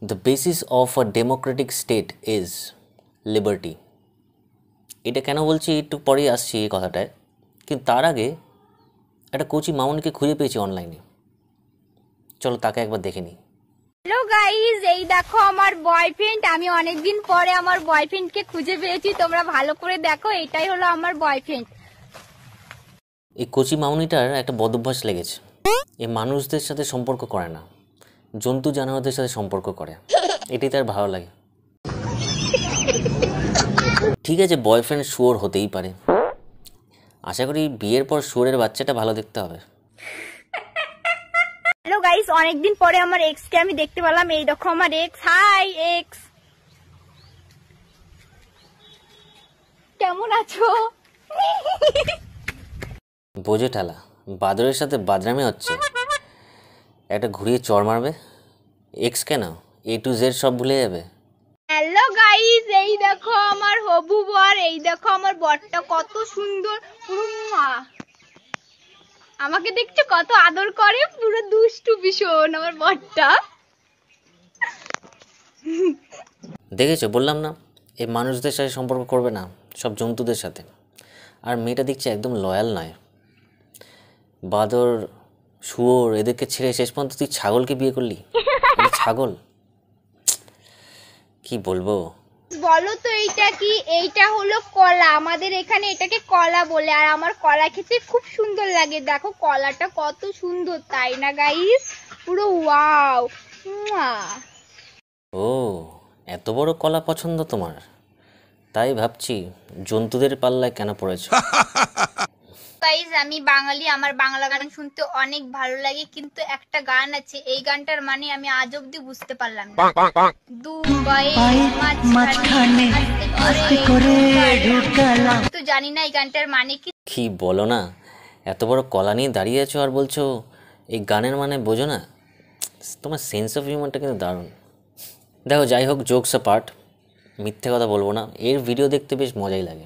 The basis of a democratic state is liberty. এটা কেন বলছি একটু পরেই আসছি এই কথাটায়, কিন্তু তার আগে একটা কোচি মামুনিকে খুঁজে পেয়েছি অনলাইনে। চলো তাকে একবার দেখে নিই। হ্যালো গাইস, এই দেখো আমার বয়ফ্রেন্ড। আমি অনেকদিন পরে আমার বয়ফ্রেন্ডকে খুঁজে পেয়েছি। তোমরা ভালো করে দেখো, এটাই হলো আমার বয়ফ্রেন্ড। এই কোচি মামুনিটার একটা বদ অভ্যাস লেগেছে। এ মানুষদের সাথে সম্পর্ক করে না, জন্তু জানোয়ারদের সাথে সম্পর্ক করে। এটাই তার ভালো লাগে। ঠিক আছে, বয়ফ্রেন্ড শুয়োর হতেই পারে। আশা করি বিয়ের পর শুয়োরের বাচ্চাটা ভালো দেখতে হবে। হ্যালো গাইস, অনেকদিন পরে আমার এক্সকে আমি দেখতে পেলাম। এই দেখো আমার এক্স। হাই এক্স, কেমন আছো? বোঝে ঠেলা, বাদরের সাথে বাদরামি হচ্ছে। একটা ঘুরিয়ে চড় মারবে। এক্স কেন, A to Z সব ভুলে যাবে। হ্যালো গাইস, এই দেখো আমার হবু বর। এই দেখো আমার বরটা কত সুন্দর, পুরো আমাকে দেখছো কত আদর করে, পুরো দুষ্টু ভীষণ আমার বরটা। দেখেছো, বললাম না এই মানুষদের সাথে সম্পর্ক করবে না, সব জন্তুদের সাথে। আর মেয়েটা দেখছি একদম লয়াল নয়। বাদর, শুয়োর এদেরকে ছেড়ে শেষ পর্যন্ত তুই ছাগলকে বিয়ে করলি। ছাগল, কি বলবো। বলো তো এইটা কি? এইটা হলো কলা। আমাদের এখানে এটাকে কলা বলে। আর আমার কলা খেতে খুব সুন্দর লাগে। দেখো কলাটা কত সুন্দর, তাই না গাইস? পুরো ওয়াও। ও, এত বড় কলা পছন্দ তোমার? তাই ভাবছি জন্তুদের পাল্লায় কেন পড়েছ। গাইস, আমি বাঙালি, আমার বাংলা গান শুনতে অনেক ভালো লাগে, কিন্তু একটা গান আছে, এই গানটার মানে আমি আজ অব্দি বুঝতে পারলাম না। দুবাইয়ের মাঝখানে আস্তে করে ঢুকালাম, তো জানি না এই গানটার মানে কি। কি বলো না, এত বড় কলা নিয়ে দাঁড়িয়ে আছো আর বলছো এই গানের মানে বোঝো না। তোমার সেন্স অফ হিউমারটা কিন্তু দারুণ। দেখো, যাই হোক, জোকস পার্ট, মিথ্যে কথা বলবো না। এর ভিডিও দেখতে বেশ মজাই লাগে।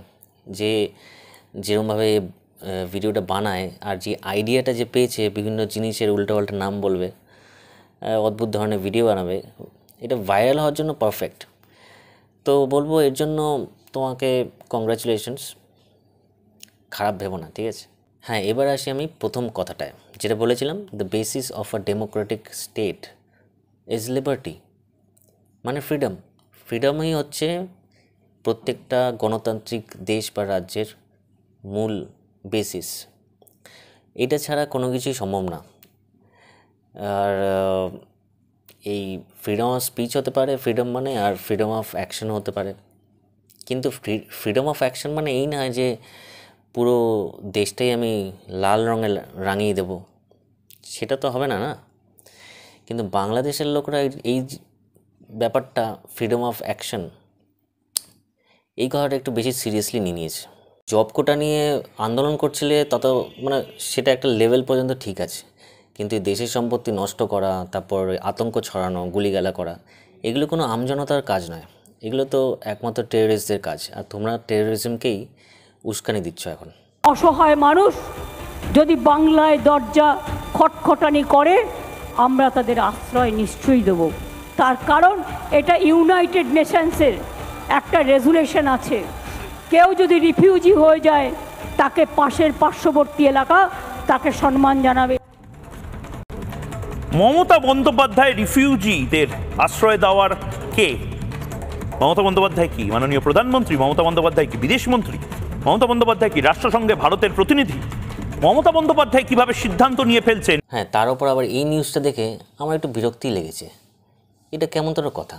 যেরকমভাবে ভিডিওটা বানায় আর যে আইডিয়াটা যে পেয়েছে, বিভিন্ন জিনিসের উল্টোপাল্টা নাম বলবে, অদ্ভুত ধরনের ভিডিও বানাবে, এটা ভাইরাল হওয়ার জন্য পারফেক্ট। তো বলবো এর জন্য তোমাকে কংগ্রাচুলেশনস, খারাপ ভেবো না, ঠিক আছে? হ্যাঁ, এবার আসি আমি প্রথম কথাটায়, যেটা বলেছিলাম, the basis of a Democratic state is liberty, মানে ফ্রিডম। ফ্রিডমই হচ্ছে প্রত্যেকটা গণতান্ত্রিক দেশ বা রাজ্যের মূল বেসিস। এটা ছাড়া কোনো কিছুই সম্ভব না। আর এই ফ্রিডম অফ স্পিচ হতে পারে ফ্রিডম মানে, আর ফ্রিডম অফ অ্যাকশন হতে পারে। কিন্তু ফ্রিডম অফ অ্যাকশন মানে এই নয় যে পুরো দেশটাই আমি লাল রঙে রাঙিয়ে দেব, সেটা তো হবে না, না। কিন্তু বাংলাদেশের লোকরা এই ব্যাপারটা, ফ্রিডম অফ অ্যাকশন, এই কথাটা একটু বেশি সিরিয়াসলি নিয়ে নিয়েছে। জব কোটা নিয়ে আন্দোলন করছিলে তত, মানে সেটা একটা লেভেল পর্যন্ত ঠিক আছে, কিন্তু এই দেশের সম্পত্তি নষ্ট করা, তারপর আতঙ্ক ছড়ানো, গুলিগালা করা, এগুলো কোনো আমজনতার কাজ নয়। এগুলো তো একমাত্র টেররিস্টদের কাজ। আর তোমরা টেররিজমকেই উস্কানি দিচ্ছ এখন। অসহায় মানুষ যদি বাংলায় দরজা খটখটানি করে, আমরা তাদের আশ্রয় নিশ্চয়ই দেব। তার কারণ এটা ইউনাইটেড নেশনসের একটা রেজুলেশন আছে, কেউ যদি রিফিউজি হয়ে যায় তাকে পার্শ্ববর্তী এলাকা তাকে সম্মান জানাবে। মমতা বন্দ্যোপাধ্যায় রিফিউজিদের আশ্রয় দেওয়ার কে? মমতা বন্দ্যোপাধ্যায় কি মাননীয় প্রধানমন্ত্রী? মমতা বন্দ্যোপাধ্যায় কি বিদেশমন্ত্রী? মমতা বন্দ্যোপাধ্যায় কি রাষ্ট্রসংঘে ভারতের প্রতিনিধি? মমতা বন্দ্যোপাধ্যায় কিভাবে সিদ্ধান্ত নিয়ে ফেলছেন? হ্যাঁ, তার উপর আবার এই নিউজটা দেখে আমার একটু বিরক্তি লেগেছে। এটা কেমন তোর কথা?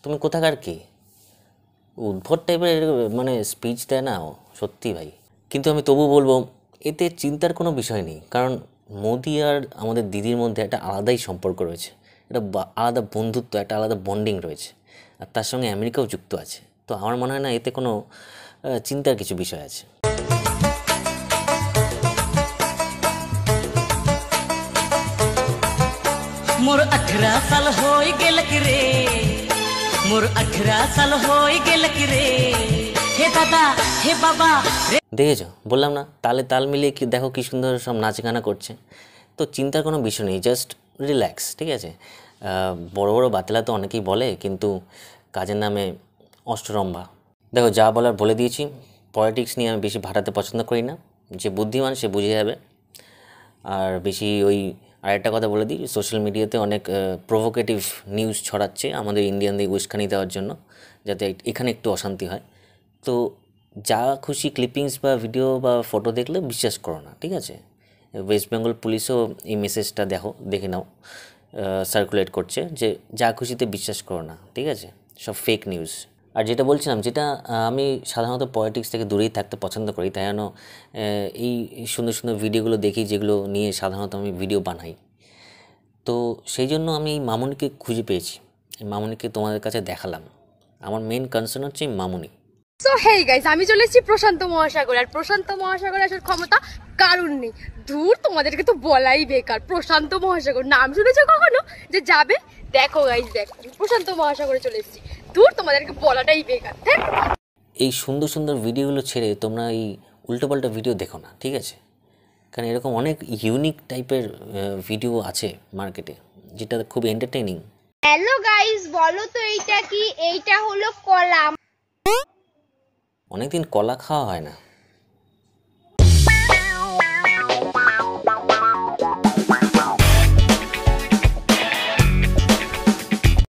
তুমি কোথাকার কে? উদ্ভট টাইপের মানে স্পিচ দেয় না সত্যি ভাই। কিন্তু আমি তবু বলবো এতে চিন্তার কোনো বিষয় নেই, কারণ মোদি আর আমাদের দিদির মধ্যে একটা আলাদাই সম্পর্ক রয়েছে, একটা আলাদা বন্ধুত্ব, একটা আলাদা বন্ডিং রয়েছে। আর তার সঙ্গে আমেরিকাও যুক্ত আছে। তো আমার মনে হয় না এতে কোনো চিন্তার কিছু বিষয় আছে। मोर 18 साल होई गेलक रे, मोर 18 साल होई गेलक रे, हे दादा हे बाबा। দেখেছো, বললাম না, তালে তাল মিলিয়ে কি দেখো কি সুন্দর সব নাচ গানা করছে। তো চিন্তার কোনো বিষয় নেই, জাস্ট রিল্যাক্স, ঠিক আছে? বড় বড় বাতেলা তো অনেকেই বলে, কিন্তু কাজের নামে অষ্টরম্ভা। দেখো, যা বলার বলে দিয়েছি। পলিটিক্স নিয়ে আমি বেশি ভাটাতে পছন্দ করি না, যে বুদ্ধিমান সে বুঝে যাবে। আর বেশি ওই আরেকটা কথা বলে দিই, সোশ্যাল মিডিয়াতে অনেক প্রভোকেটিভ নিউজ ছড়াচ্ছে আমাদের ইন্ডিয়ানদের উস্কানি দেওয়ার জন্য, যাতে এখানে একটু অশান্তি হয়। তো যা খুশি ক্লিপিংস বা ভিডিও বা ফটো দেখলে বিশ্বাস করো না, ঠিক আছে? ওয়েস্ট বেঙ্গল পুলিশও এই মেসেজটা দেখে নাও, সার্কুলেট করছে যে যা খুশিতে বিশ্বাস করো না, ঠিক আছে? সব ফেক নিউজ। আর যেটা বলছিলাম, যেটা আমি সাধারণত পলিটিক্স থেকে দূরেই থাকতে পছন্দ করি, তাই জন্য এই সুন্দর সুন্দর ভিডিওগুলো দেখি যেগুলো নিয়ে সাধারণত আমি ভিডিও বানাই। তো সেই জন্য আমি এই মামুনিকে খুঁজে পেয়েছি, এই মামুনিকে তোমাদের কাছে দেখালাম। আমার মেন কনসার্ন হচ্ছে এই মামুনি। সো হেই গাইস, আমি চলে এসেছি প্রশান্ত মহাসাগর। আর প্রশান্ত মহাসাগরে আসার ক্ষমতা কারুর নেই। দূর, তোমাদেরকে তো বলাই বেকার। প্রশান্ত মহাসাগর নাম শুনেছো কখনো যে যাবে? দেখো গাইস, দেখো প্রশান্ত মহাসাগরে চলে এসেছি। দূর, তোমাদেরকে বলাটাই বেকার। এই সুন্দর সুন্দর ভিডিওগুলো ছেড়ে তোমরা এই উল্টোপাল্টা ভিডিও দেখো না, ঠিক আছে? কারণ এরকম অনেক ইউনিক টাইপের ভিডিও আছে মার্কেটে, যেটা খুব এন্টারটেইনিং। হ্যালো গাইস, বলো তো এইটা কি? এইটা হলো কলা। অনেকদিন কলা খাওয়া হয় না।